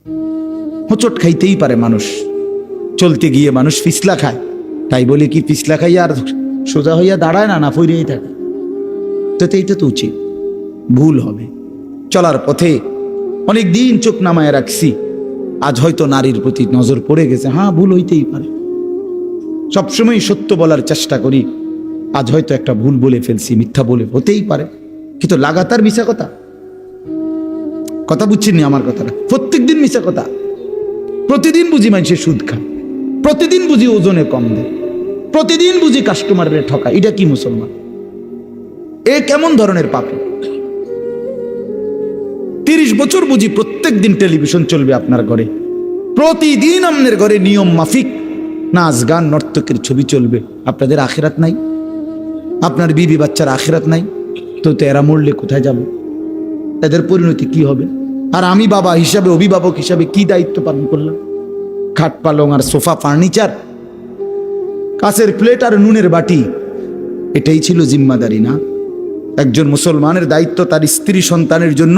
হোঁচট খাইতেই পারে মানুষ, চলতে গিয়ে মানুষ পিছলা খায়, তাই বলে কি পিছলা খাইয়া আর সোজা হইয়া দাঁড়ায় না, না ফিরেই থাকে? তো এইটা তো উচিত, ভুল হবে। চলার পথে অনেক দিন চোখ নামায় রাখছি, আজ হয়তো নারীর প্রতি নজর পড়ে গেছে, হ্যাঁ ভুল হইতেই পারে। সবসময় সত্য বলার চেষ্টা করি, আজ হয়তো একটা ভুল বলে ফেলছি, মিথ্যা বলে, হতেই পারে, কিন্তু লাগাতার মিশা কথা বুঝছেন নি আমার কথাটা? প্রত্যেক দিন মিশা কথা, প্রতিদিন বুঝি মানুষের সুদ খায়, প্রতিদিন বুঝি ওজনে কম দেয়, প্রতিদিন বুঝি কাস্টমারের ঠকায়। এটা কি মুসলমান? এ কেমন ধরনের পাপী? 30 বছর বুঝি প্রত্যেক দিন টেলিভিশন চলবে আপনার ঘরে, প্রতিদিন আপনার ঘরে নিয়ম মাফিক নাচ গান নর্তকের ছবি চলবে। আপনাদের আখিরাত নাই? আপনার বিবি বাচ্চার আখিরাত নাই? তো এরা মরলে কোথায় যাবে? এদের পরিণতি কি হবে? আর আমি বাবা হিসাবে, অভিভাবক হিসাবে কি দায়িত্ব পালন করলাম? খাট পালং আর সোফা, ফার্নিচার, কাঁচের প্লেট আর নুনের বাটি, এটাই ছিল জিম্মাদারি না? একজন মুসলমানের দায়িত্ব তার স্ত্রী সন্তানের জন্য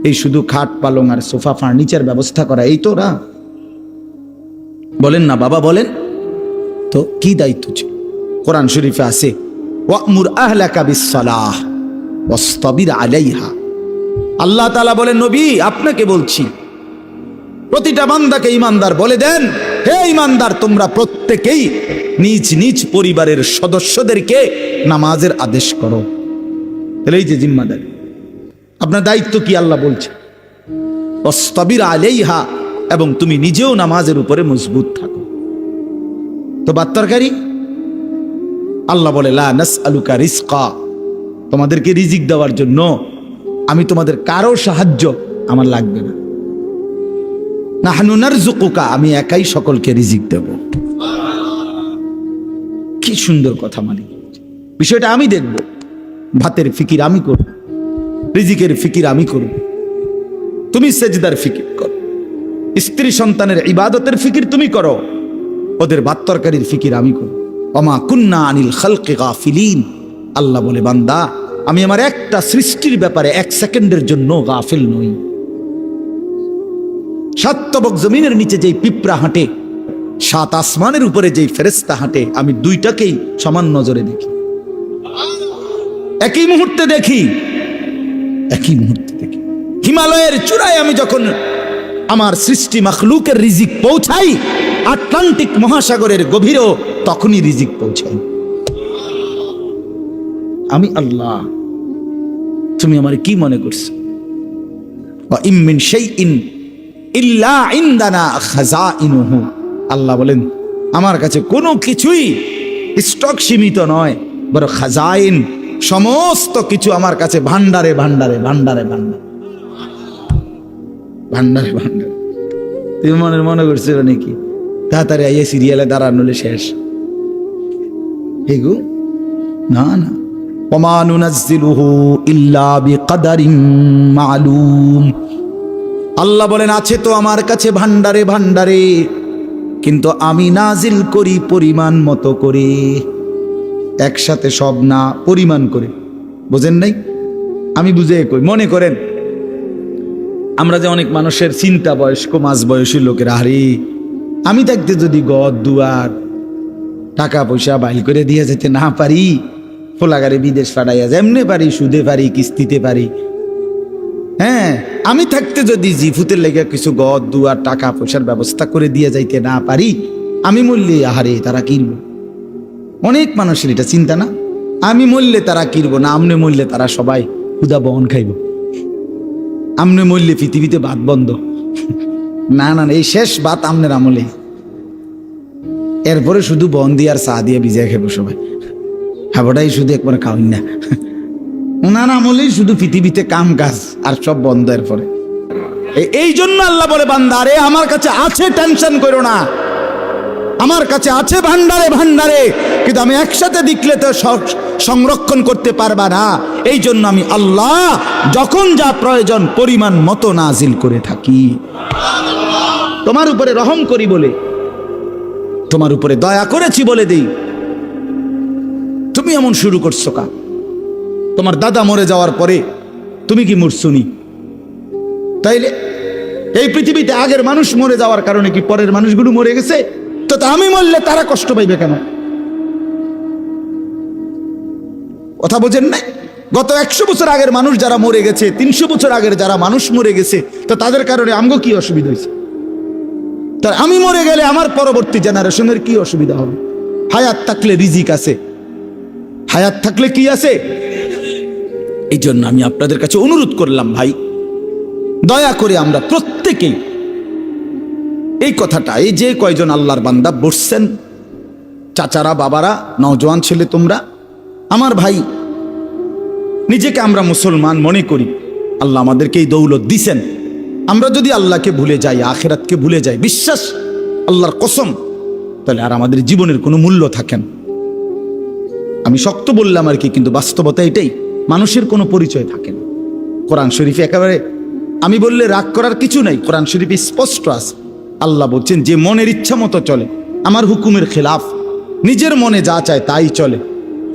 এই শুধু খাট পালং আর সোফা ফার্নিচার ব্যবস্থা করা, এই তো না? বলেন না বাবা, বলেন তো কি দায়িত্ব ছিল? কোরআন শরীফে আছে, ওয়া'মুর আহলাকা বিস-সালাহ ওয়াসতাবির আলাইহা। আল্লাহ তাআলা বলেন, নবী আপনাকে বলছি, প্রতিটা বান্দাকে ঈমানদার বলে দেন, হে ঈমানদার, তোমরা প্রত্যেকেই নিজ নিজ পরিবারের সদস্যদেরকে নামাজের আদেশ করো। তাহলে এই যে জিম্মাদারি, আপনার দায়িত্ব কি আল্লাহ বলছে, ওয়াসতাবির আলাইহা, এবং তুমি নিজেও নামাজের উপরে মজবুত থাকো। তো বাত্তরকারী আল্লাহ বলে, লা নাসআলুকা রিজকা, তোমাদেরকে রিজিক দেওয়ার জন্য আমি তোমাদের কারো সাহায্য আমার লাগবে না। নাহনু নারযুকুকা, আমি একাই সকলকে রিজিক দেব। কি সুন্দর কথা! মালিক বিষয়টা আমি দেখব, ভাতের ফিকির আমি করব, রিজিকের ফিকির আমি করব, তুমি সেজদার ফিকির করো, স্ত্রী সন্তানের ইবাদতের ফিকির তুমি করো, ওদের ভাত তরকারির ফিকির আমি করব। ওমা কুন্না আনিল খালকি গাফিলিন, আল্লাহ বলে, বান্দা আমি আমার একটা সৃষ্টির ব্যাপারে 1 সেকেন্ডের জন্য গাফিল নই। 7 তবক জমিনের নিচে যেই পিঁপড়া হাঁটে, 7 আসমানের উপরে যেই ফেরেশতা হাঁটে, আমি দুইটাকেই সমান নজরে দেখি, একই মুহূর্তে দেখি, একই মুহূর্তে দেখি। হিমালয়ের চূড়ায় আমি যখন আমার সৃষ্টি মাখলুকের রিজিক পৌঁছাই, আটলান্টিক মহাসাগরের গভীরেও তখনই রিজিক পৌঁছাই। আমি আল্লাহ, তুমি আমার কি মনে করছো? ওয়া ইম মিন শাইইন ইল্লা ইনদানা খাযাইনুহু, আল্লাহ বলেন আমার কাছে কোনো কিছুই স্টক সীমিত নয়, বড় খাজাইন, সমস্ত কিছু আমার কাছে ভান্ডারে ভান্ডারে ভান্ডারে ভান্ডারে ভান্ডারে ভান্ডারে। তুমি মনে করছো নাকি তাড়াতাড়ি আইয়ে সিরিয়ালে দাঁড়ানোলে শেষ? হেগো না না, ওমা নুনাজ্জিলুহু ইল্লা বিকদারিন মালুম, আল্লাহ বলেন আছে তো আমার কাছে ভান্ডারে ভান্ডারে, কিন্তু আমি নাজিল করি পরিমাণ মতো করে, একসাথে সব না, পরিমাণ করে। বোঝেন নাই? আমি বুঝে কই, মনে করেন আমরা যে অনেক মানুষের চিন্তা বয়স্ক মাঝ বয়সী লোকের, আরে আমি থাকতে যদি গদ দুয়ার টাকা পয়সা বাইল করে দিয়ে যেতে না পারি, ফোলাগারে বিদেশ পাঠাইয়া যেমনে পারি, সুদে পারি, কিস্তিতে পারি, হ্যাঁ আমি থাকতে যদি জিফুতের লেগে কিছু গদ দুয়ার টাকা পয়সার ব্যবস্থা করে দিয়ে যাইতে না পারি, আমি মরলে আহারে তারা কিনব। অনেক মানুষের এটা চিন্তা না, আমি মরলে তারা কিনবো না, আমনে মরলে তারা সবাই ক্ষুধা বহন খাইব, আমনে মরলে পৃথিবীতে ভাত বন্ধ। না না, এই শেষ ভাত আমনের আমলে, এরপরে শুধু বন দিয়ে আর চা দিয়ে ভিজিয়ে খাবো সবাই, হাবটাই শুধু একবার খাওয়াই না। ওনার আমলেই শুধু পৃথিবীতে কাম কাজ আর সব বন্ধ। এরপরে এই জন্য আল্লাহ বলে, বান্দা রে আমার কাছে আছে, টেনশন করো না, আমার কাছে আছে ভান্ডারে ভান্ডারে, কিন্তু আমি একসাথে দেখলে তো সংরক্ষণ করতে পারবা না। এই জন্য আমি আল্লাহ যখন যা প্রয়োজন পরিমাণ মতো নাজিল করে থাকি। তোমার উপরে রহম করি বলে, তোমার উপরে দয়া করেছি বলে দেই, তুমি এমন শুরু করছো কা? তোমার দাদা মরে যাওয়ার পরে তুমি কি মরছুনি? তাইলে এই পৃথিবীতে আগের মানুষ মরে যাওয়ার কারণে কি পরের মানুষগুলো মরে গেছে? তো আমি মরলে তারা কষ্ট পাইবে কেন? কথা বোঝেন না? গত 100 বছর আগের মানুষ যারা মরে গেছে, 300 বছর আগের যারা মানুষ মরে গেছে, তো তাদের কারণে আমগো কি অসুবিধা হয়েছে? তার আমি মরে গেলে আমার পরবর্তী জেনারেশনের কি অসুবিধা হবে? হায়াত থাকলে রিজিক আছে, হায়াত থাকলে কি আছে? এই জন্য আমি আপনাদের কাছে অনুরোধ করলাম, ভাই দয়া করে আমরা প্রত্যেকেই এই কথাটা, এই যে কয়জন আল্লাহর বান্দা বসছেন, চাচারা, বাবারা, নওজোয়ান ছেলে তোমরা, আমার ভাই, নিজেকে আমরা মুসলমান মনে করি, আল্লাহ আমাদেরকে এই দৌলত দিছেন। আমরা যদি আল্লাহকে ভুলে যাই, আখিরাতকে ভুলে যাই, বিশ্বাস আল্লাহর কসম, তাহলে আর আমাদের জীবনের কোনো মূল্য থাকে না। আমি শক্ত বললাম আর কি, কিন্তু বাস্তবতা এটাই, মানুষের কোনো পরিচয় থাকে না। কোরআন শরীফে একেবারে আমি বললে রাগ করার কিছু নাই, কোরআন শরীফে স্পষ্ট আছে। আল্লাহ বলছেন, যে মনের ইচ্ছা মতো চলে, আমার হুকুমের খেলাফ, নিজের মনে যা চায় তাই চলে,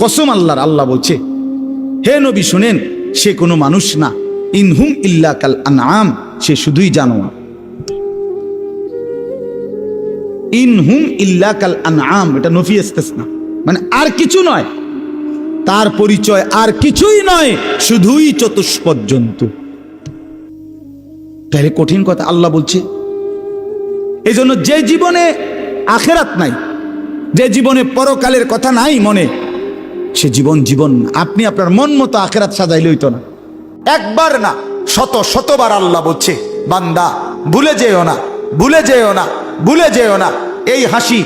কসম আল্লাহর, আল্লাহ বলছে, হে নবী শুনেন, সে কোনো মানুষ না, ইনহুম ইল্লা কাল আনআম, সে শুধুই জানোয়ার। ইনহুম ইল্লা কাল আনআম, এটা নফি ইস্তিসনা, মানে আর কিছু নয়, তার পরিচয় আর কিছুই নয়, শুধুই চতুষ্পদ জন্তু। তাহলে কঠিন কথা আল্লাহ বলছে। এই জন্য যে জীবনে আখেরাত নাই, যে জীবনে পরকালের কথা নাই মনে, সে জীবন জীবন না। আপনি আপনার মন মতো আখেরাত সাজাইলে হইতো না। একবার না, শত শতবার আল্লাহ বলছে, বান্দা ভুলে যেও না, ভুলে যেও না, ভুলে যেও না, এই হাসি,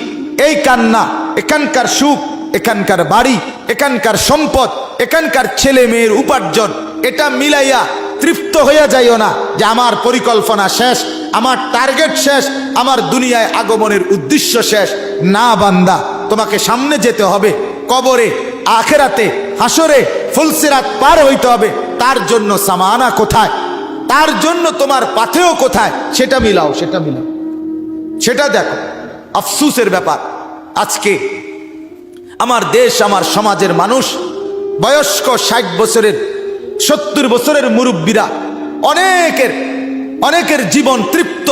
এই কান্না, এখানকার সুখ, এখানকার বাড়ি, এখানকার সম্পদ, এখানকার ছেলে মেয়ের উপার্জন, এটা মিলাইয়া তৃপ্ত হইয়া যাইও না যে আমার পরিকল্পনা শেষ, আমার টার্গেট শেষ, আমার দুনিয়ায় আগমনের উদ্দেশ্য শেষ। না বান্দা, তোমাকে সামনে যেতে হবে, কবরে, আখেরাতে, হাসরে, ফুলসিরাত পার হইতে হবে। তার জন্য সামানা কোথায়, তার জন্য তোমার পাথেও কোথায়, সেটা মিলাও, সেটা মিলাও, সেটা দেখো। আফসুসের ব্যাপার, আজকে আমার দেশ, আমার সমাজের মানুষ, বয়স্ক 60 বছরের, 70 বছরের মুরব্বীরা, অনেকের জীবন তৃপ্ত,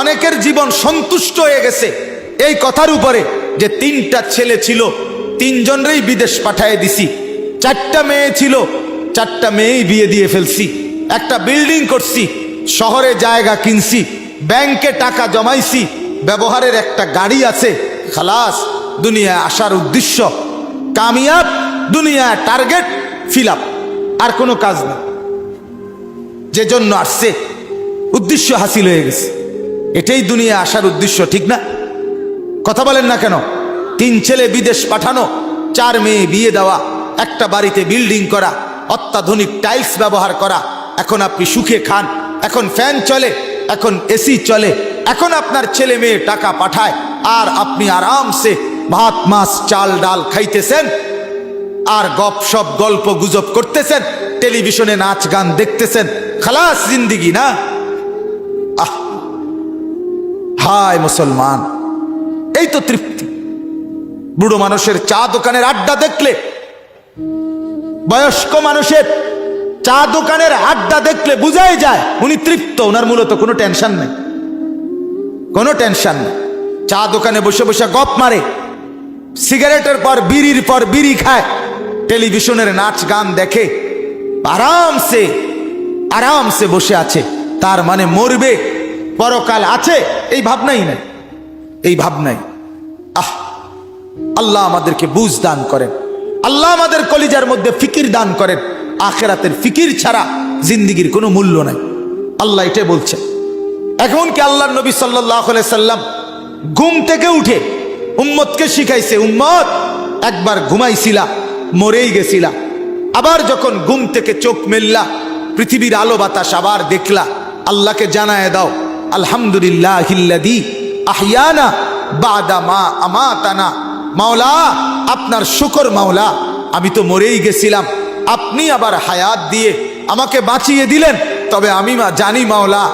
অনেকের জীবন সন্তুষ্ট হয়ে গেছে এই কথার উপরে যে 3টা ছেলে ছিল, 3 জনেরই বিদেশ পাঠিয়ে দিছি, 4টা মেয়ে ছিল, 4টা মেয়েই বিয়ে দিয়ে ফেলছি, একটা বিল্ডিং করছি, শহরে জায়গা কিনছি, ব্যাংকে টাকা জমাইছি, ব্যবহারের একটা গাড়ি আছে, খালাস, দুনিয়ায় আসার উদ্দেশ্য কামিয়াব, দুনিয়ায় টার্গেট ফিল আপ, আর কোনো কাজ নেই। যে জন্য আসছে উদ্দেশ্য হাসিল হয়ে গেছে, এটাই দুনিয়ায় আসার উদ্দেশ্য, ঠিক না? কথা বলেন না কেন? 3 ছেলে বিদেশ পাঠানো, 4 মেয়ে বিয়ে দেওয়া, একটা বাড়িতে বিল্ডিং করা, অত্যাধুনিক টাইলস ব্যবহার করা, এখন আপনি সুখে খান, এখন ফ্যান চলে, এখন এসি চলে, এখন আপনার ছেলে মেয়ে টাকা পাঠায়, আর আপনি আরামসে ভাত মাছ চাল ডাল খাইতেছেন, আর গপসপ গল্প গুজব করতেছেন, টেলিভিশনে নাচ গান দেখতেছেন, খালাস জিন্দিগি না? আহ, হায় মুসলমান, এই তো তৃপ্তি। বুড়ো মানুষের চা দোকানের আড্ডা দেখলে, বয়স্ক মানুষের চা দোকানের আড্ডা দেখলে বুঝাই যায় উনি তৃপ্ত, ওনার মূলত কোনো টেনশন নেই, কোনো টেনশন নেই। চা দোকানে বসে বসে গপ মারে, সিগারেটের পর বিড়ি খায়, টেলিভিশনের নাচ গান দেখে, আরামসে আরামসে বসে আছে। তার মানে মরবে, পরকাল আছে, এই ভাবনাই নাই, এই ভাবনাই। আল্লাহ আমাদেরকে বুঝ দান করেন, আল্লাহ আমাদের কলিজার মধ্যে ফিকির দান করেন। আখিরাতের ফিকির ছাড়া জিন্দিগির কোনো মূল্য নাই, আল্লাহ এটাই বলছে। এখন কি আল্লাহর নবী সাল্লাল্লাহু আলাইহি সাল্লাম ঘুম থেকে উঠে উম্মতকে শিখাইছে, উম্মত একবার ঘুমাইছিলা, মরেই গেছিলা, আবার যখন ঘুম থেকে চোখ মেললা, পৃথিবীর আলো বাতাস আবার দেখলা, আল্লাহকে জানায় দাও, আলহামদুলিল্লাহিল্লাযী আহইয়ানা বাদা মা আমাতানা। মাওলা, আপনার শুকর মাওলা, আমি তো মরেই গেছিলাম, আপনি আবার হায়াত দিয়ে আমাকে বাঁচিয়ে দিলেন। তবে আমি জানি মাওলা,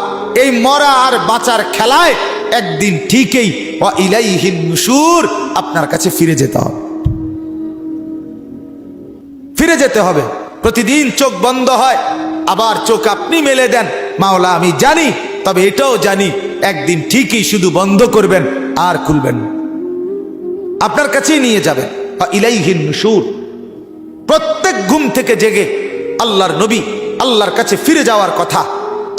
এই মরা আর বাঁচার খেলায় একদিন ঠিকই ওয়া ইলাইহিন নুশুর, আপনার কাছে ফিরে যেতে হবে, ফিরে যেতে হবে। প্রতিদিন চোখ বন্ধ হয়, আবার চোখ আপনি মেলে দেন। মাওলা, আমি জানি তবে এটাও জানি একদিন ঠিকই শুধু বন্ধ করবেন আর খুলবেন না, আপনার কাছেই নিয়ে যাবেন। ইলাইহিন নুশুর। প্রত্যেক ঘুম থেকে জেগে আল্লাহর নবী আল্লাহর কাছে ফিরে যাওয়ার কথা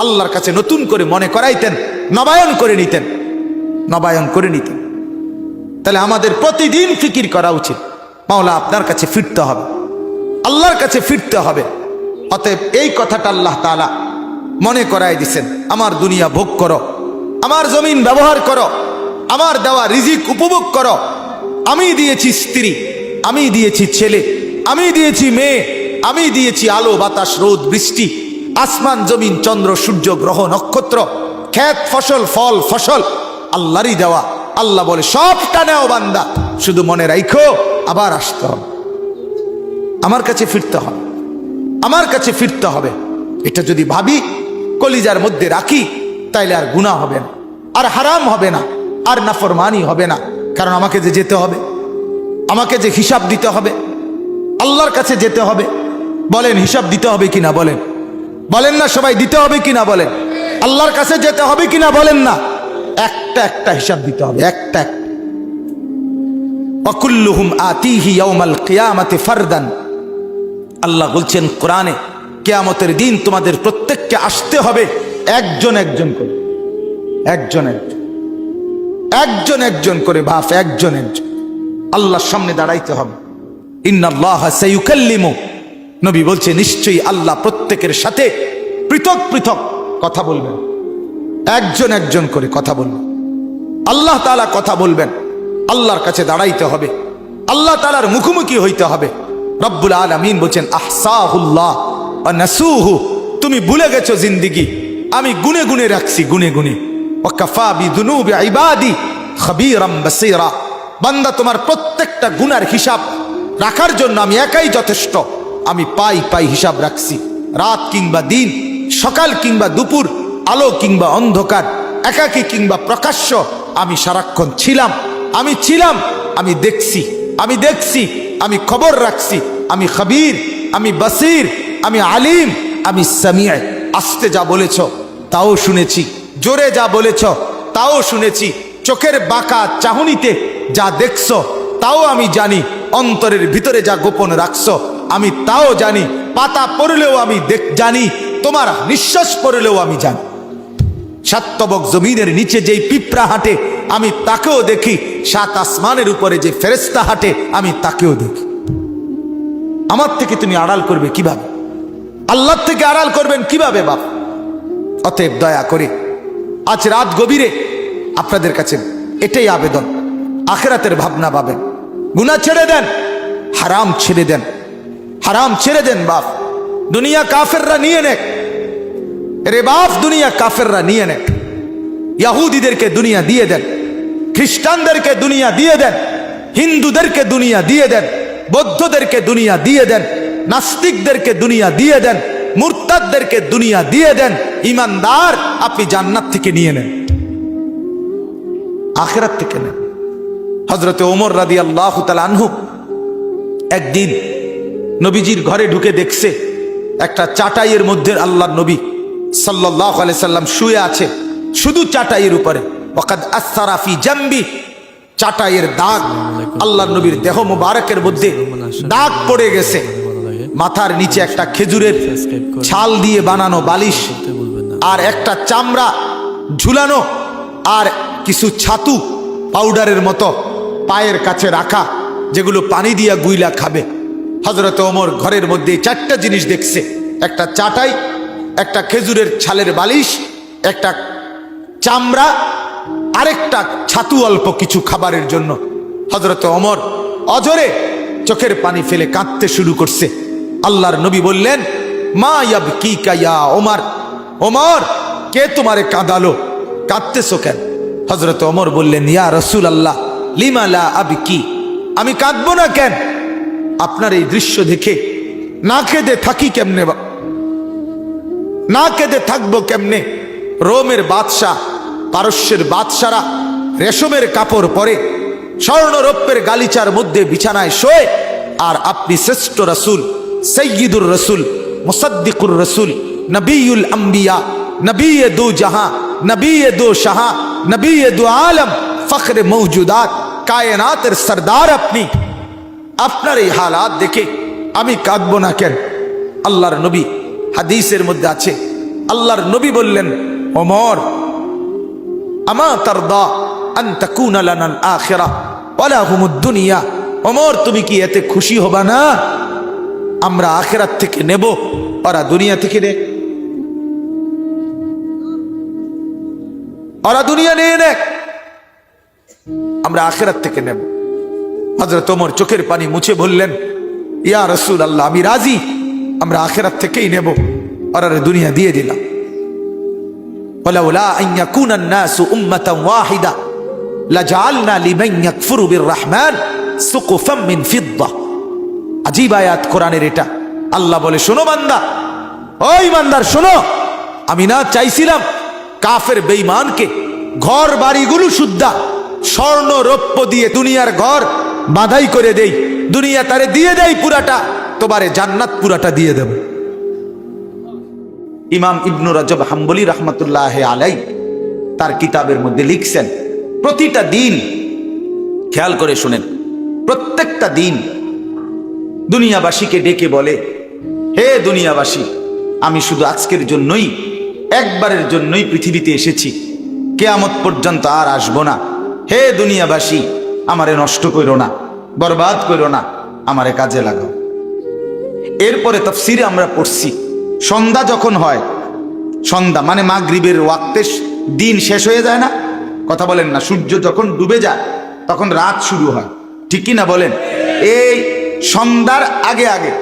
আল্লাহর কাছে নতুন করে মনে করাইতেন, নবায়ন করে নিতেন, নবায়ন করে নিতেন। তাহলে আমাদের প্রতিদিন ফিকির করা উচিত, মাওলা আপনার কাছে ফিরতে হবে, আল্লাহর কাছে ফিরতে হবে। অতএব এই কথাটা আল্লাহ তাআলা মনে করাই দিছেন, আমার দুনিয়া ভোগ করো, আমার জমিন ব্যবহার করো, আমার দেওয়া রিজিক উপভোগ করো। আমি দিয়েছি স্ত্রী, আমি দিয়েছি ছেলে, আমি দিয়েছি মেয়ে, আমি দিয়েছি আলো বাতাস রোদ বৃষ্টি, আসমান জমিন চন্দ্র সূর্য গ্রহ নক্ষত্র, ক্ষেত ফসল ফল ফসল আল্লাহরই দেওয়া। আল্লাহ বলে সবটা নেও বান্দা, শুধু মনে রাখো আবার আসতে হবে, আমার কাছে ফিরতে হবে, আমার কাছে ফিরতে হবে। এটা যদি ভাবি, কলিজার মধ্যে রাখি, তাইলে আর গুনাহ হবে না, আর হারাম হবে না, আর নাফরমানি হবে না। কারণ আমাকে যে যেতে হবে, আমাকে যে হিসাব দিতে হবে, আল্লাহর কাছে যেতে হবে। বলেন হিসাব দিতে হবে কিনা? বলেন, বলেন না সবাই দিতে হবে কিনা? বলেন আল্লাহর কাছে যেতে হবে কিনা? বলেন না। একটা একটা হিসাব দিতে হবে, একটা একটা। ওয়াকুল্লুহুম আতিহি ইয়াউমাল কিয়ামাতি ফারদান। আল্লাহ বলছেন কোরআনে, কিয়ামতের দিন তোমাদের প্রত্যেককে আসতে হবে একজন একজন করে, একজন একজন, একজন একজন করে বাপ, একজন একজন আল্লাহর সামনে দাঁড়াইতে হবে। ইন্নাল্লাহা সায়ুকাল্লিমু, নবী বলছে নিশ্চয়ই আল্লাহ প্রত্যেকের সাথে পৃথক পৃথক কথা বলবেন, একজন একজন করে কথা বলবেন। আল্লাহ তাআলা কথা বলবেন, আল্লাহর কাছে দাঁড়াইতে হবে, আল্লাহ তাআলার মুখোমুখি হইতে হবে। রব্বুল আলামিন বলছেন আহসাহুল্লাহ ওয়া নাসুহু, তুমি ভুলে গেছো জিন্দেগি, আমি গুনে গুনে রাখছি, গুনে গুনে। ওয়া কাফা বিযুনুবি ইবাদি খাবীরাম বাসীরা, বান্দা তোমার প্রত্যেকটা গুনার হিসাব রাখার জন্য আমি একাই যথেষ্ট। আমি পাই পাই হিসাব রাখছি, রাত কিংবা দিন, সকাল কিংবা দুপুর, আলো কিংবা অন্ধকার, একাকী কিংবা প্রকাশ্য, আমি সারাক্ষণ ছিলাম, আমি ছিলাম, আমি দেখছি, আমি দেখছি, আমি খবর রাখছি, আমি খবীর, আমি বসির, আমি আলিম, আমি সামিআ। আস্তে যা বলেছ তাও শুনেছি, জোরে যা বলেছ তাও শুনেছি, চোখের বাঁকা চাহনিতে যা দেখছো তাও আমি জানি, অন্তরের ভিতরে যা গোপন রাখছো আমি তাও জানি, পাতা পড়লেও আমি জানি, তোমার নিঃশ্বাস পড়লেও আমি জানি। সাতবক জমিনের নিচে যেই পিঁপড়া হাঁটে আমি তাকেও দেখি, সাত আসমানের উপরে যে ফেরেশতা হাঁটে আমি তাকেও দেখি। আমার থেকে তুমি আড়াল করবে কিভাবে? আল্লাহর থেকে আড়াল করবেন কিভাবে বাপ? অতএব দয়া করে আজ রাত গভীরে আপনাদের কাছে এটাই আবেদন, আখিরাতের ভাবনা পাবেন, গুনাহ ছেড়ে দেন, হারাম ছেড়ে দেন, হারাম ছেড়ে দেন বাপ। দুনিয়া কাফেররা নিয়ে নেক রে বাপ, দুনিয়া কাফেররা নিয়ে নেক। ইহুদিদেরকে দুনিয়া দিয়ে দেন, খ্রিস্টানদেরকে দুনিয়া দিয়ে দেন, হিন্দুদেরকে দুনিয়া দিয়ে দেন, বৌদ্ধদেরকে দুনিয়া দিয়ে দেন, নাস্তিকদেরকে দুনিয়া দিয়ে দেন, মুরতাদদেরকে দুনিয়া দিয়ে দেন। ইমানদার আপনি জান্নাত থেকে নিয়ে নেন, আখিরাত থেকে নেন। হযরতে ওমর রাদিয়াল্লাহু তাআলা আনহু একদিন নবীজির ঘরে ঢুকে দেখছে একটা চাটাইয়ের মধ্যে আল্লাহর নবী সাল্লাল্লাহু আলাইহি সাল্লাম শুয়ে আছে, শুধু চাটাইয়ের উপরে। ওয়াকাদ আসসারা ফি জামবি, চাটাইয়ের দাগ, আল্লাহর নবীর দেহ মুবারকের মধ্যে দাগ পড়ে গেছে। মাথার নিচে একটা খেজুরের ছাল দিয়ে বানানো বালিশ, আর একটা চামড়া ঝুলানো, আর কিছু ছাতু পাউডারের মতো পায়ের কাছে রাখা, যেগুলো পানি দিয়া গুইলা খাবে। হযরত ওমর ঘরের মধ্যে চারটা জিনিস দেখছে, একটা চাটাই, একটা খেজুরের ছালের বালিশ, একটা চামড়া, আরেকটা ছাতু অল্প কিছু খাবারের জন্য। হযরত ওমর অজরে চোখের পানি ফেলে কাঁদতে শুরু করছে। আল্লাহর নবী বললেন, মা ইয়াবকিকা ইয়া ওমর, ওমর কে তোমারে কাঁদালো, কাঁদতেছো কেন? হযরত ওমর বললেন, ইয়া রাসূলুল্লাহ লিমা লা আবকি, আমি কাঁদবো না কেন? আপনার এই দৃশ্য দেখে না কেঁদে থাকি কেমনে, না কেঁদে থাকবো কেমনে? রোমের বাদশাহ, পারস্যের বাদশারা রেশমের কাপড় পরে, স্বর্ণরৌপ্যের গালিচার মধ্যে বিছানায় শোয়, আর আপনি শ্রেষ্ঠ রাসূল, সাইয়্যিদুর রাসূল, মুসাদ্দিকুর রাসূল, নবিয়ুল আম্বিয়া, নবিয়ে দু জাহাঁ, নবী দো শাহ, নবী দো আলম, ফখরে মৌজুদাত, কায়নাতের সরদার আপনি। আপনার এই হালাত দেখে আমি কাঁদবো না কেন? আল্লাহর নবী, হাদিসের মধ্যে আছে, আল্লাহর নবী বললেন, ওমর, আমা তারদা আন তাকুনা লানাল আখিরাহ ওয়ালা হুমুদ দুনিয়া। ওমর, তুমি কি এতে খুশি হবা না আমরা আখিরাত থেকে নেব, ওরা দুনিয়া থেকে নেয়? ওরা দুনিয়া নিয়ে নেয়, আমরা আখিরাত থেকে নেব। হযরত ওমর চোখের পানি মুছে বললেন, ইয়া রাসূলুল্লাহ, আমি রাজি, আমরা আখিরাত থেকেই নেব, ওরা দুনিয়া দিয়ে দিলাম। ওয়ালাউলা আন ইয়াকুনা আন-নাসু উম্মাতান ওয়াহিদা লাজআলনা লিমান ইয়াকফুরু বির-রাহমান সুকুফাম মিন ফিদ্দা। আজীব আয়াত কোরআনের এটা। আল্লাহ বলে, শোনো বান্দা, ওই বান্দার শোনো, আমি না চাইছিলাম কাফের বেঈমানকে ঘর বাড়িগুলো শুদ্ধা স্বর্ণ রৌপ্য দিয়ে দুনিয়ার ঘর বাঁধাই করে দেই, দুনিয়া তারে দিয়ে দেই পুরাটা, তোমারে জান্নাত পুরাটা দিয়ে দেব। ইমাম ইবনু রজব হাম্বলি রহমতুল্লাহ আলাই তার কিতাবের মধ্যে লিখছেন, প্রতিটা দিন, খেয়াল করে শুনেন, প্রত্যেকটা দিন দুনিয়াবাসীকে ডেকে বলে, হে দুনিয়াবাসী, আমি শুধু আজকের জন্যই, একবারের জন্যই পৃথিবীতে এসেছি, কিয়ামত পর্যন্ত আর আসবো না। হে দুনিয়াবাসী, আমারে নষ্ট করো না, বরবাদ করো না, আমারে কাজে লাগাও। এরপরে তাফসিরে আমরা পড়ছি, সন্ধ্যা যখন হয়, সন্ধ্যা মানে মাগরিবের ওয়াক্তে দিন শেষ হয়ে যায় না, কথা বলেন না, সূর্য যখন ডুবে যায় তখন রাত শুরু হয়, ঠিক কি না বলেন? এই সন্ধ্যার আগে আগে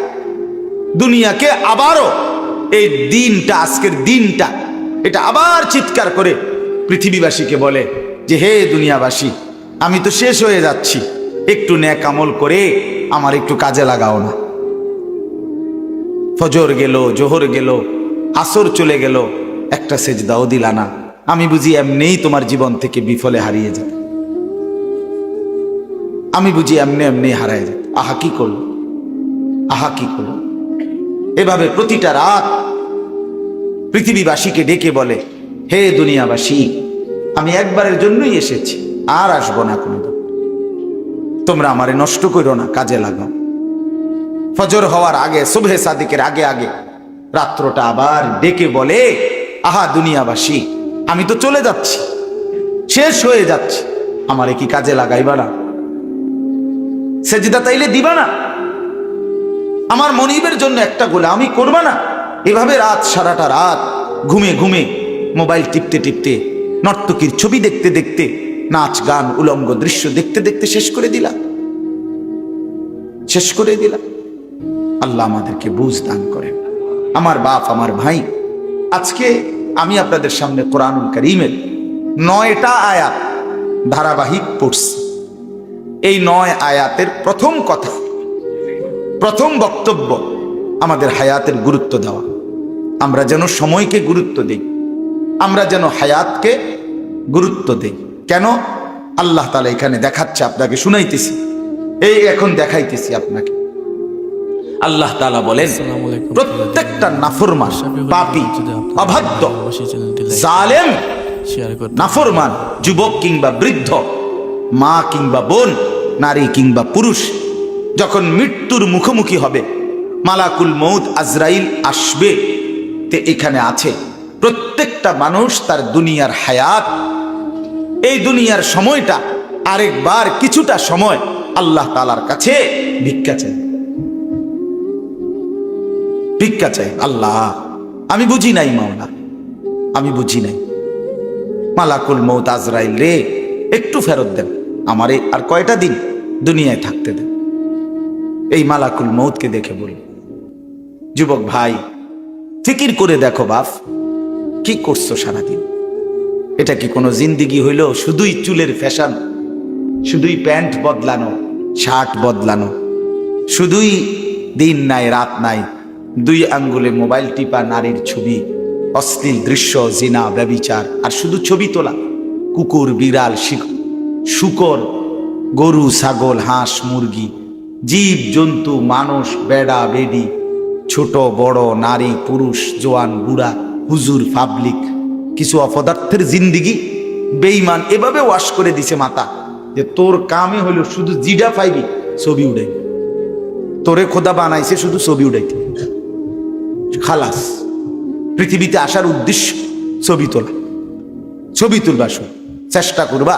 দুনিয়াকে আবারও এই দিনটা, আজকের দিনটা, এটা আবার চিৎকার করে পৃথিবীবাসীকে বলে যে, হে দুনিয়াবাসী, আমি তো শেষ হয়ে যাচ্ছি, একটু নেক আমল করে আমার একটু কাজে লাগাও না। ফজর গেল, জোহর গেল, আসর চলে গেল, একটা সেজদাও দিলা না, আমি বুঝি এমনিই তোমার জীবন থেকে বিফলে হারিয়ে যেত, আমি বুঝি এমনি এমনি হারায় যেত। আহা কি করলো, আহা কি করলো। এভাবে প্রতিটা রাত পৃথিবীবাসীকে ডেকে বলে, হে দুনিয়াবাসী, আমি একবারের জন্যই এসেছি, আর আসবো না কোনোদিন, তোমরা আমারে নষ্ট করো না, কাজে লাগাও। ফজর হওয়ার আগে, সুবহে সাদিকের আগে আগে রাত্রটা আবার ডেকে বলে, আহা দুনিয়াবাসী, আমি তো চলে যাচ্ছি, শেষ হয়ে যাচ্ছি, আমারে কি কাজে লাগাইবা না? সেজদা তাইলে দিবা না? আমার মনিবের জন্য একটা গোলামি করবা না? এভাবে রাত, সারাটা রাত ঘুমে ঘুমে মোবাইল টিপতে টিপতে, নর্তকীর ছবি দেখতে দেখতে, নাচ গান উলঙ্গ দৃশ্য দেখতে দেখতে শেষ করে দিলাম, শেষ করে দিলাম। আল্লাহ আমাদেরকে বুঝ দান করেন। আমার বাপ, আমার ভাই, আজকে আমি আপনাদের সামনে কোরআনুল কারীমের 9টা আয়াত ধারাবাহিক পড়ছি। এই 9 আয়াতের প্রথম কথা, প্রথম বক্তব্য, আমাদের হায়াতের গুরুত্ব দেওয়া। আমরা যেন সময়কে গুরুত্ব দিই, আমরা যেন হায়াতকে গুরুত্ব দিই। কেন? আল্লাহ তাআলা এখানে দেখাচ্ছে, আপনাকে শুনাইতেছি, এই এখন দেখাইতেছি আপনাকে। আল্লাহ তাআলা বলেন, প্রত্যেকটা নাফরমান, পাপী, অবাধ্য, জালেম, নাফরমান, যুবক কিংবা বৃদ্ধ, মা কিংবা বোন, নারী কিংবা পুরুষ, যখন মৃত্যুর মুখোমুখি হবে, মালাকুল মউত আজরাইল আসবে, তে এখানে আছে প্রত্যেকটা মানুষ তার দুনিয়ার হায়াত, এই দুনিয়ার সময়টা আরেকবার কিছুটা সময় আল্লাহ তাআলার কাছে ভিক্ষা চাই, ভিক্ষা চাই। আল্লাহ, আমি বুঝি নাই মাওলা, আমি বুঝি নাই, মালাকুল মউত আজরাইল রে, একটু ফেরত দেন, আমারে আর কয়টা দিন দুনিয়ায় থাকতে দেন। এই মালাকুল মউতকে দেখে বলি, যুবক ভাই, ফিকির করে দেখো বাপ, কি করছো সারাদিন? এটা কি কোনো জিন্দিগি হইল? শুধুই চুলের ফ্যাশন, শুধুই প্যান্ট বদলানো, শার্ট বদলানো, শুধুই দিন নাই রাত নাই, 2 আঙ্গুলে মোবাইল টিপা, নারীর ছবি, অশ্লীল দৃশ্য, জিনা, ব্যভিচার, আর শুধু ছবি তোলা, কুকুর, বিড়াল, শূকর, গরু, ছাগল, হাঁস, মুরগি, জীব জন্তু, মানুষ, বেড়া বেডি, ছোট বড়, নারী পুরুষ, জোয়ান বুড়া, হুজুর, পাবলিক, কিছু অপদার্থের জিন্দিগি বেঈমান এভাবে ওয়াশ করে দিছে মাথা যে তোর কামে হইল শুধু জিডা পাইবি ছবি উড়াই, তোরে খোদা বানাইছে শুধু ছবি উড়াইতে, খালাস। পৃথিবীতে আসার উদ্দেশ্য ছবি তোলা, ছবি তুলবা। শুধু চেষ্টা করবা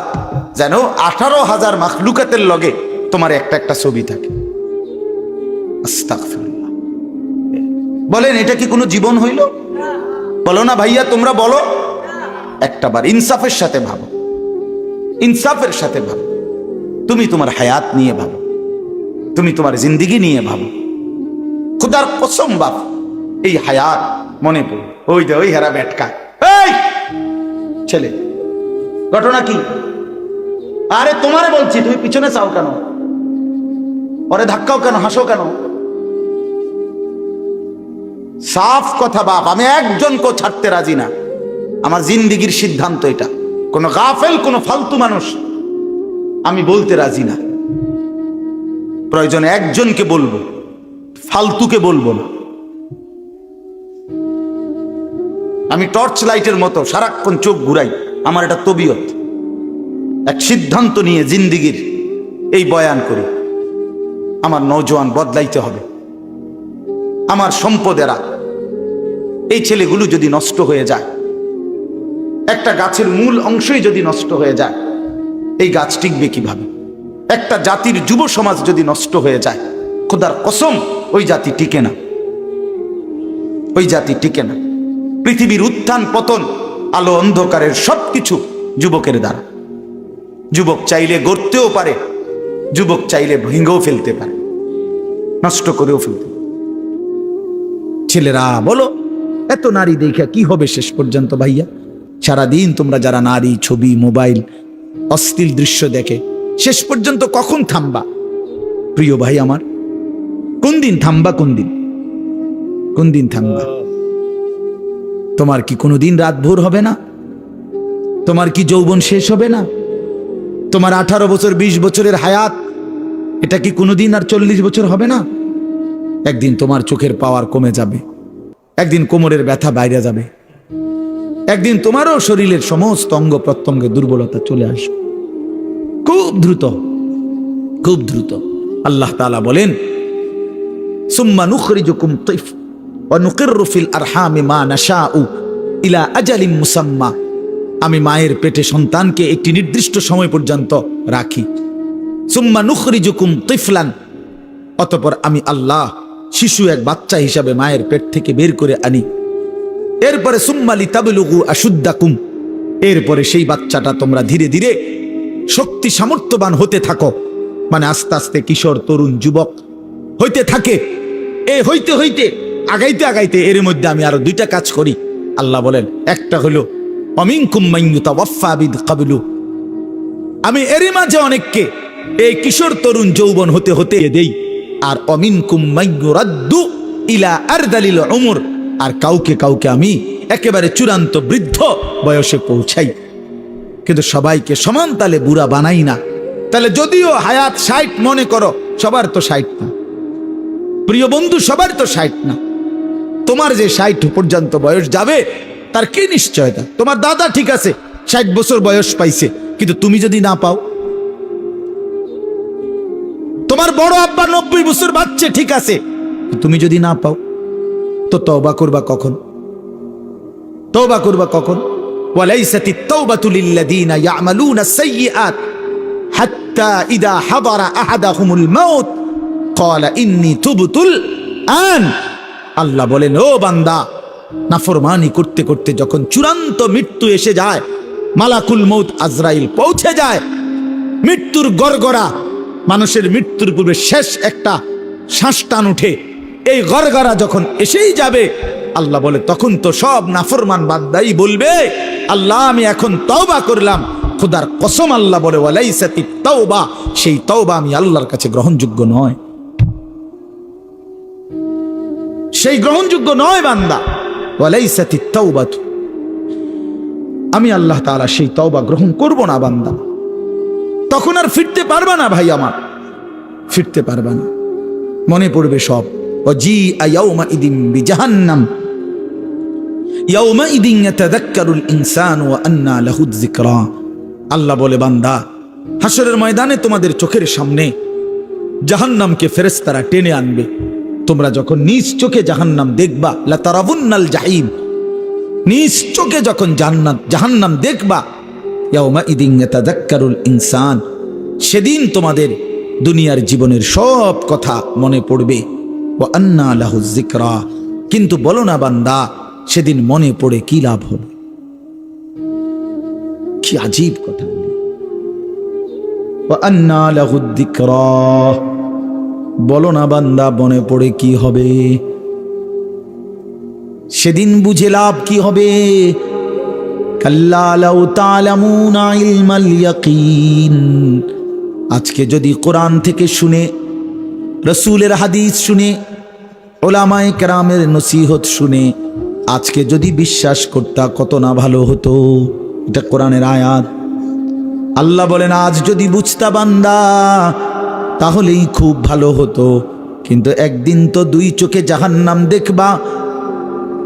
যেন 18,000 মাখলুকাতের লগে তোমার একটা একটা ছবি থাকে। আস্তাগফিরুল্লাহ। বলেন এটা কি কোনো জীবন হইল? বলো না ভাইয়া, তোমরা বলো। একটাবার ইনসাফের সাথে ভাবো, ইনসাফের সাথে ভাবো। তুমি তোমার হায়াত নিয়ে ভাবো, তুমি তোমার জিন্দিগি নিয়ে ভাবো। খুদার কসম বাপ, এই হায়াত মনে পড়ে ওই যে ওই হেরা ব্যাটকা এই ছেলে, ঘটনা কি? আরে তোমারে বলছি, তুমি পিছনে চাও কেন? ওরে ধাক্কাও কেন, হাসো কেন? সাফ কথা বাপ, আমি একজনকেও ছাড়তে রাজি না। আমার জিন্দিগির সিদ্ধান্ত এটা। কোন গাফেল, কোন ফালতু মানুষ আমি বলতে রাজি না। প্রয়োজনে একজনকে বলবো, ফালতুকে বলবো না। আমি টর্চ লাইটের মতো সারাক্ষণ চোখ ঘুরাই, আমার এটা তবিয়ত। এক সিদ্ধান্ত নিয়ে জিন্দিগির এই বয়ান করি, আমার নওজোয়ান বদলাইতে হবে। আমার সম্পদেরা, এই ছেলেগুলো যদি নষ্ট হয়ে যায়, একটা গাছের মূল অংশই যদি নষ্ট হয়ে যায়, এই গাছ টিকবে কিভাবে? একটা জাতির যুব সমাজ যদি নষ্ট হয়ে যায়, খোদার কসম ওই জাতি টিকে না, ওই জাতি টিকে না। পৃথিবীর উত্থান পতন, আলো অন্ধকারের সবকিছু যুবকের দ্বারা। যুবক চাইলে গড়তেও পারে, যুবক চাইলে ভেঙেও ফেলতে পারে, নষ্ট করেও ফেলতে পারে। ছেলেরা বলো, এত নারী দেখা কি হবে শেষ পর্যন্ত ভাইয়া? সারাদিন তোমরা যারা নারী, ছবি, মোবাইল, অশ্লীল দৃশ্য দেখে, শেষ পর্যন্ত কখন থামবা? প্রিয় ভাই আমার, কোন দিন থামবা? কোন দিন, কোন দিন থামবা? তোমার কি কোনোদিন রাত ভোর হবে না? তোমার কি যৌবন শেষ হবে না? তোমার 18 বছর 20 বছরের হায়াত, এটা কি কোনোদিন আর 40 বছর হবে না? একদিন তোমার চোখের পাওয়ার কমে যাবে, একদিন কোমরের ব্যথা বাইরে যাবে, একদিন তোমারও শরীরের সমস্ত অঙ্গ প্রত্যঙ্গে দুর্বলতা চলে আসবে, খুব দ্রুত, খুব দ্রুত। আল্লাহ তাআলা বলেন, সুম্মা নুখরিজুকুম তিফ ওয়া নুকিররু ফিল আরহামি মা নাশাউ ইলা আজালিম মুসাম্মা। আমি মায়ের পেটে সন্তানকে একটি নির্দিষ্ট সময় পর্যন্ত রাখি। সুম্মা নুখরিজুকুম তিফলান, অতঃপর আমি আল্লাহ শিশু এক বাচ্চা হিসাবে মায়ের পেট থেকে বের করে আনি। এরপরে সুম্মা লিতাবলুগু আশুদ্দাকুম, এরপরে সেই বাচ্চাটা তোমরা ধীরে ধীরে শক্তি সামর্থ্যবান হতে থাকো, মানে আস্তে আস্তে কিশোর, তরুণ, যুবক হইতে থাকে। এ হইতে হইতে আগাইতে আগাইতে এর মধ্যে আমি আরো 2টা কাজ করি। আল্লাহ বলেন, একটা হলো অমিনকুম মান ইউতাওয়াফা বিদ ক্বাবলু, আমি এর মাঝে অনেককে এই কিশোর, তরুণ, যৌবন হতে হতে দেই। আর অমিনকুম মান ইউরাদ্দু ইলা আরদালিল উমর, আর কাউকে কাউকে আমি একেবারে চূড়ান্ত বৃদ্ধ বয়সে পৌঁছাই। কিন্তু সবাইকে সমান তালে বুড়া বানাই না। তাহলে যদিও হায়াত 60 মনে করো, সবার তো 60 না প্রিয় বন্ধু, সবার তো 60 না। তোমার যে 60 পর্যন্ত বয়স যাবে তার কি নিশ্চয়তা? তোমার দাদা ঠিক আছে 60 বছর বয়স পাইছে, কিন্তু তুমি যদি না পাও। তোমার বড় আব্বা 90 বছর বাচ্চা ঠিক আছে, তুমি যদি না পাও, তো তওবা করবা কখন? তওবা করবা কখন? ওয়ালাইসাতিত তাওবাতু লিল্লাযিনা ইয়ামালুনা সাইয়্যাত হাত্তা ইযা হাদারা আহাদাহুমুল মাউত ক্বালা ইন্নী তুবতুল আন। আল্লাহ বলেন, ও বান্দা, নাফরমানি করতে করতে যখন চূড়ান্ত মৃত্যু এসে যায়, মালাকুল মউত আজরাইল পৌঁছে যায়, মৃত্যুর গড়গড়া, মানুষের মৃত্যুর পূর্বে শেষ একটা শ্বাস টান উঠে, এই গড়গড়া যখন এসেই যাবে, আল্লাহ বলে তখন তো সব নাফরমান বান্দাই বলবে, আল্লাহ আমি এখন তওবা করলাম। খোদার কসম আল্লাহ বলে, ওয়ালাইসাতিত তাওবা, সেই তওবা আমি আল্লাহর কাছে গ্রহণযোগ্য নয়, সেই গ্রহণযোগ্য নয় বান্দা। ওয়ালাইসাতিত তাওবাতু, আমি আল্লাহ তাআলা সেই তওবা গ্রহণ করব না বান্দা। তখন আর ফিরতে পারবা না ভাই আমার, ফিরতে পারবা না, মনে পড়বে সব। ওয়াজিআ ইয়াউমা ইদিন বিজাহান্নাম ইয়াউমাইদিন ইয়াতাযাক্কারুল ইনসানু ওয়া আন্না লাহুয যিকরা। আল্লাহ বলে, বান্দা, হাসরের ময়দানে তোমাদের চোখের সামনে জাহান্নামকে ফেরেশতারা টেনে আনবে। তোমরা যখন নিজ চোখে জাহান্নাম দেখবা, লা তারাবুন্নাল জাহিম, নিজ চোখে যখন জাহান্নাম দেখবা, ইয়াউমাইদিন ইয়াতাযাক্কারুল ইনসান, সেদিন তোমাদের দুনিয়ার জীবনের সব কথা মনে পড়বে। ওয়া আন্না লাহুয যিকরা, কিন্তু বলো না বান্দা, সেদিন মনে পড়ে কি লাভ হবে? কি আজীব কথা! ওয়া আন্না লাহুয যিকরা, বলো না বান্দা, মনে পড়ে কি হবে? সেদিন বুঝে লাভ কি হবে? কাল্লা লাউ তা'লামুনা ইলমাল ইয়াকিন। আজকে যদি কোরআন থেকে শুনে, রাসূলের হাদিস শুনে, উলামায়ে কেরামের নসিহত শুনে আজকে যদি বিশ্বাস করতা, কত না ভালো হতো। এটা কোরআনের আয়াত। আল্লাহ বলেন, আজ যদি বুঝতা বান্দা, তাহলেই খুব ভালো হতো। কিন্তু একদিন তো দুই চোখে জাহান্নাম দেখবা,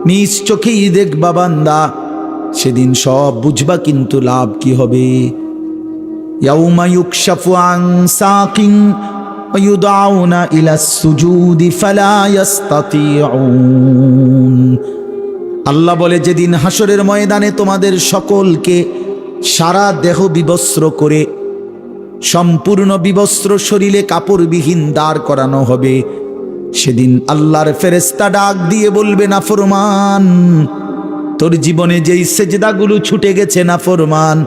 নিজ চোখেই দেখবা বান্দা, সেদিন সব বুঝবা, কিন্তু লাভ কি হবে? ইয়াউমা ইউকশাফু আন সাকিন ওয়া ইউদআউনা ইলাস সুজুদি ফালা ইস্তাতিউন। আল্লাহ বলে, যেদিন হাসরের ময়দানে তোমাদের সকলকে সারা দেহ বিবস্ত্র করে, সম্পূর্ণ বিবস্ত্র শরীরে কাপড়বিহীন দাঁড় করানো হবে, সেদিন আল্লাহর ফেরেশতা ডাক দিয়ে বলবে, নাফরমান, তোর জীবনে যেই সেজদাগুলো ছুটে গেছে নাফরমান,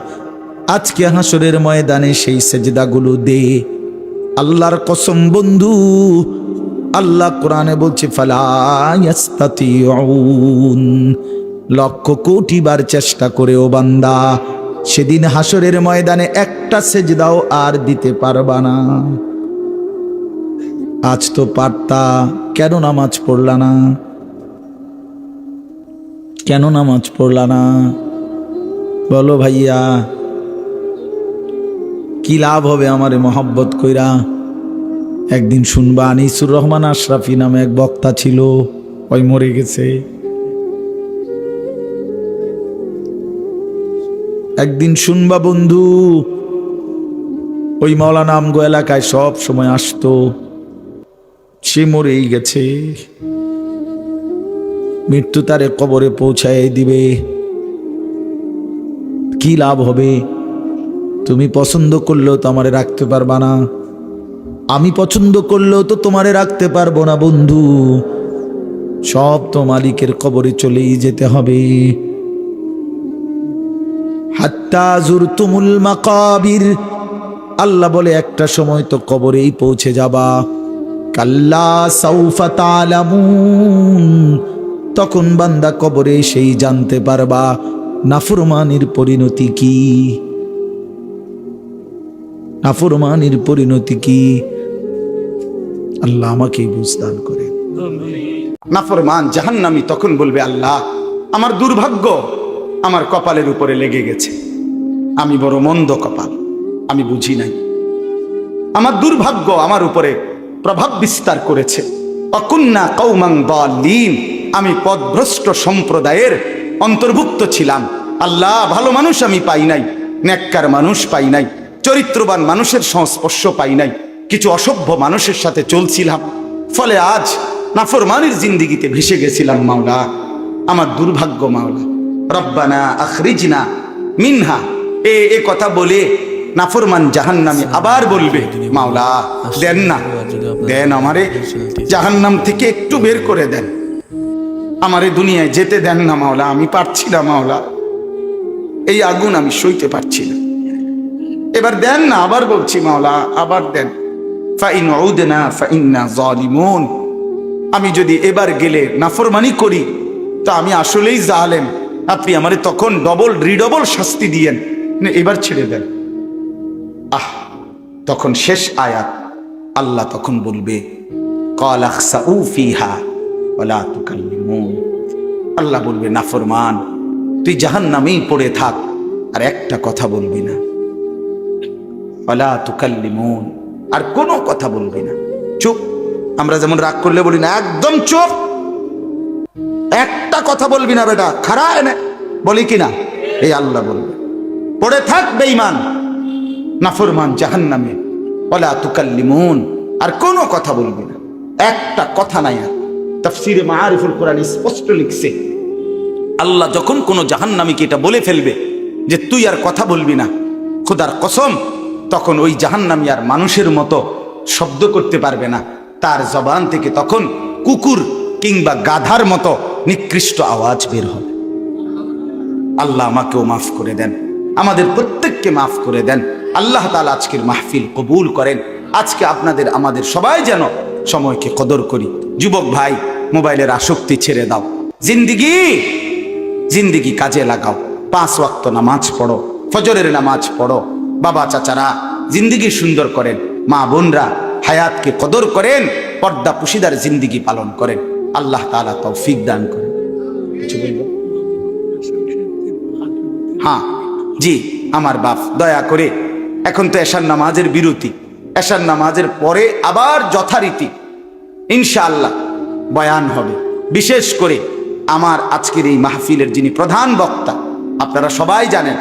আজকে হাসরের ময়দানে সেই সেজদাগুলো দে। আল্লাহর কসম বন্ধু, আল্লাহ কোরআনে বলছে, ফালা ইস্তাতিউন, লক্ষ কোটি বার চেষ্টা করেও বান্দা, সেদিন হাসরের ময়দানে একটা সেজদাও আর দিতে পারবা না। আজ তো পারতা, কেন নামাজ পড়লা না? কেন নামাজ পড়লা না? বলো ভাইয়া, কি লাভ হবে আমারে মহব্বত কইরা? একদিন শুনবা, আনিসুর রহমান আশরাফি নামে এক বক্তা ছিল, ওই মরে গেছে। একদিন শুনবা বন্ধু, ওই মাওলানা আমগো এলাকায় সব সময় আসতো, সে মরেই গেছে। মৃত্যু তারে কবরে পৌঁছায় দিবে। কি লাভ হবে? তুমি পছন্দ করলেও তো আমারে রাখতে পারবা না, আমি পছন্দ করলেও তো তোমারে রাখতে পারবো না বন্ধু। সব তো মালিকের কবরে চলেই যেতে হবে। হাত্তা যুরতুমুল মাকাবির, আল্লাহ বলে, একটা সময় তো কবরেই পৌঁছে যাবা। কাল্লা সাউফা তা'লামুন, তখন বান্দা কবরে সেই জানতে পারবা নাফরমানির পরিণতি কি। নাফরমানির পরিণতি কি? আল্লাহ আমাকে বুঝদান করে। নাফরমান জাহান্নামী তখন বলবে, আল্লাহ, আমার দুর্ভাগ্য আমার কপালের উপরে লেগে গেছে, আমি বড় মন্দ কপাল, আমি বুঝি নাই। আমার দুর্ভাগ্য আমার উপরে প্রভাব বিস্তার করেছে। অকুন্না কওমান দাল্লিন, আমি পথভ্রষ্ট সম্প্রদায়ের অন্তর্ভুক্ত ছিলাম। আল্লাহ, ভালো মানুষ আমি পাই নাই, নেককার মানুষ পাই নাই, চরিত্রবান মানুষের সংস্পর্শ পাই নাই, কিছু অসভ্য মানুষের সাথে চলছিলাম, ফলে আজ নাফরমানির জিন্দিগিতে ভেসে গেছিলাম। মাওলা, আমার দুর্ভাগ্য মাওলা। রব্বানা আখরিজনা মিনহা, এ কথা বলে নাফরমান জাহান্নামী আবার বলবে, মাওলা দেন না, দেন আমারে জাহান্নাম থেকে একটু বের করে দেন, আমারে দুনিয়ায় যেতে দেন না মাওলা, আমি পারছি না মাওলা, এই আগুন আমি সইতে পারছি না, এবার দেন না। আবার বলছি মাওলা, আবার দেন। ফাইন উদনা ফাইন্না যালিমুন, আমি যদি এবার গেলে নাফরমানি করি তো আমি আসলেই জালেম, আপনি আমারে তখন ডবল রিডবল শাস্তি দিয়েন, এবার ছেড়ে দেন। তখন শেষ আয়াত, আল্লাহ তখন বলবে, ক্বালা খসাউ ফিহা ওয়ালা তুকাল্লিমুন, আল্লাহ বলবে, নাফরমান তুই জাহান্নামেই পড়ে থাক, আর একটা কথা বলবি না। ওয়ালা তুকাল্লিমুন, আর কোনো কথা বলবি না, চুপ। আমরা যেমন রাগ করলে বলি না, একদম চুপ, একটা কথা বলবি না বেটা, খারা এনে বলি কিনা? এই আল্লাহ বলবে পড়ে থাক বেঈমান নাফরমান জাহান্নামে, ওয়ালা তুকাল্লিমুন, আর কোনো কথা বলবি না, একটা কথা নাই। আর তাফসীরে মাআরিফুল কোরআন স্পষ্ট লিখছে, আল্লাহ যখন কোনো জাহান্নামীকে এটা বলে ফেলবে যে তুই আর কথা বলবি না, খোদার কসম, তখন ওই জাহান্নামী আর মানুষের মতো শব্দ করতে পারবে না, তার জবান থেকে তখন কুকুর কিংবা গাধার মতো নিকৃষ্ট আওয়াজ বের হবে। আল্লাহ আমাকেও মাফ করে দেন, আমাদের প্রত্যেককে মাফ করে দেন। আল্লাহ তাআলা আজকের মাহফিল কবুল করেন। আজকে আপনাদের আমাদের সবাই যেন সময়কে কদর করি। যুবক ভাই, মোবাইলের আসক্তি ছেড়ে দাও, জিন্দিগি কাজে লাগাও, 5 ওয়াক্ত নামাজ পড়ো, ফজরের নামাজ পড়ো। বাবা চাচারা জিন্দিগি সুন্দর করেন, মা বোনরা হায়াতকে কদর করেন, পর্দা পুশিদার জিন্দিগি পালন করেন। আল্লাহ তাআলা তৌফিক দান করেন। কিছু বলবো? হ্যাঁ জি, আমার বাপ দয়া করে, এখন তো এশার নামাজের বিরতি, এশার নামাজের পরে আবার যথারীতি ইনশাআল্লাহ বয়ান হবে। বিশেষ করে আমার আজকের এই মাহফিলের যিনি প্রধান বক্তা, আপনারা সবাই জানেন,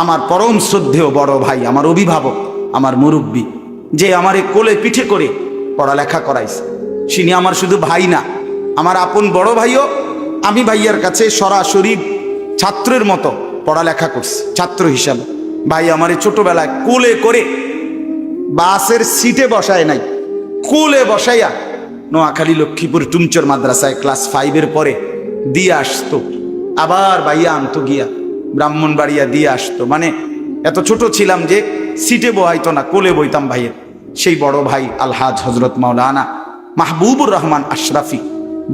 আমার পরম শ্রদ্ধেয় বড় ভাই, আমার অভিভাবক, আমার মুরব্বী, যে আমার এই কোলে পিঠে করে পড়ালেখা করাইছে, তিনি আমার শুধু ভাই না, আমার আপন বড় ভাইও। আমি ভাইয়ার কাছে সরাসরি ছাত্রের মতো পড়ালেখা করছি, ছাত্র হিসাবে। ভাই আমার ছোটবেলায় কোলে করে, বাসের সিটে বসায় নাই, কোলে বসাইয়া নোয়াখালী লক্ষ্মীপুর টুমচর মাদ্রাসায় ক্লাস 5-এর পরে দিয়ে আসতো, আবার ভাইয়া আনতো গিয়া ব্রাহ্মণবাড়িয়া দিয়ে আসতো। মানে এত ছোট ছিলাম যে সিটে বহাইতো না, কোলে বইতাম ভাইয়ের। সেই বড় ভাই আলহাজ হজরত মাওলানা মাহবুবুর রহমান আশরাফি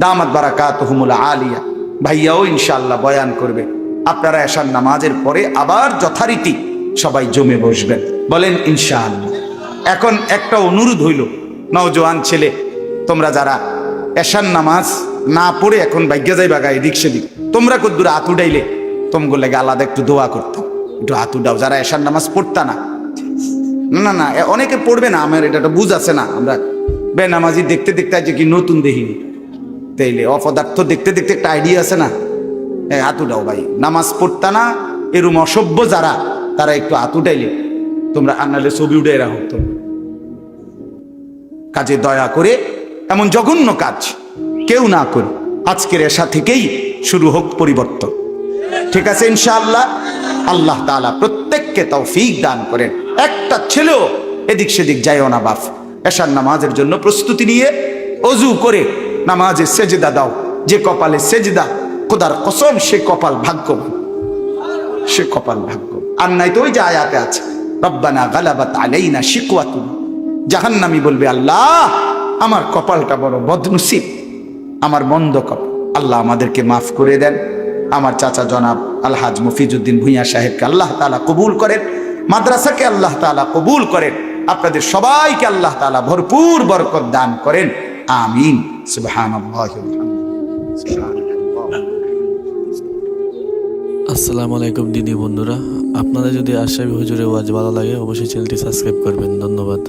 দামাত বারাকাতুহুমুল আলিয়া, ভাইয়াও ইনশাআল্লাহ বয়ান করবে। আপনারা এশার নামাজের পরে আবার যথারীতি সবাই জমে বসবেন, বলেন ইনশাআল্লাহ। এখন একটা অনুরোধ হইল, নওজোয়ান ছেলে, তোমরা যারা এশার নামাজ না পড়ে এখন ভাগ্যা যাই বাগা এদিক সেদিক, তোমরা কদ্দুর হাত উঠাইলে তোমগো লাগে আলাদা একটু দোয়া করতাম, একটু হাত উঠাও যারা এশার নামাজ পড়তা না। না না, অনেকে পড়বে না, আমার এটা একটা বুঝ আছে না, আমরা বেনামাজি দেখতে দেখতে আজ কি নতুন দেখিনি, তাইলে অপদার্থ দেখতে দেখতে একটা আইডিয়া আছে না। হাত উঠাও ভাই, নামাজ পড়তা না এরম অসভ্য যারা, তারা একটু হাত উঠাইলে তোমরা, আনালে ছবি উঠে রাখো। তোমরা কাজে দয়া করে এমন জঘন্য কাজ কেউ না করে, আজকের এশা থেকেই শুরু হোক পরিবর্তন, ঠিক আছে ইনশাআল্লাহ। আল্লাহ তাআলা প্রত্যেককে তৌফিক দান করেন। একটা ছেলেও এদিক সেদিক যায়ও না বাপ, এশার নামাজের জন্য প্রস্তুতি নিয়ে অজু করে নামাজে সেজদা দাও। যে কপালে সেজদা, খোদার কসম সে কপাল ভাগ্যবান, সে কপাল ভাগ্য। আর নাই তো ওই যে আয়াতে আছে, রব্বানা গালাবাত আলাইনা শিকওয়াতুনা, জাহান্নামী বলবে আল্লাহ আমার কপালটা বড় বদনসিব, আমার মন্দ কপাল, আল্লাহ আমাদেরকে মাফ করে দেন। আমার চাচা জনাব আলহাজ মফিজউদ্দিন ভূঁইয়া সাহেবকে আল্লাহ তাআলা কবুল করেন, মাদ্রাসাকে আল্লাহ তাআলা কবুল করেন, আপনাদের সবাইকে আল্লাহ তাআলা ভরপুর বরকত দান করেন, আমিন। সুবহানাল্লাহি ওয়া বিহামদিহি। আসসালামু আলাইকুম দিনী বন্ধুরা, আপনাদের যদি আশরাফি হুজুরের ওয়াজ ভালো লাগে অবশ্যই চ্যানেলটি সাবস্ক্রাইব করবেন। ধন্যবাদ।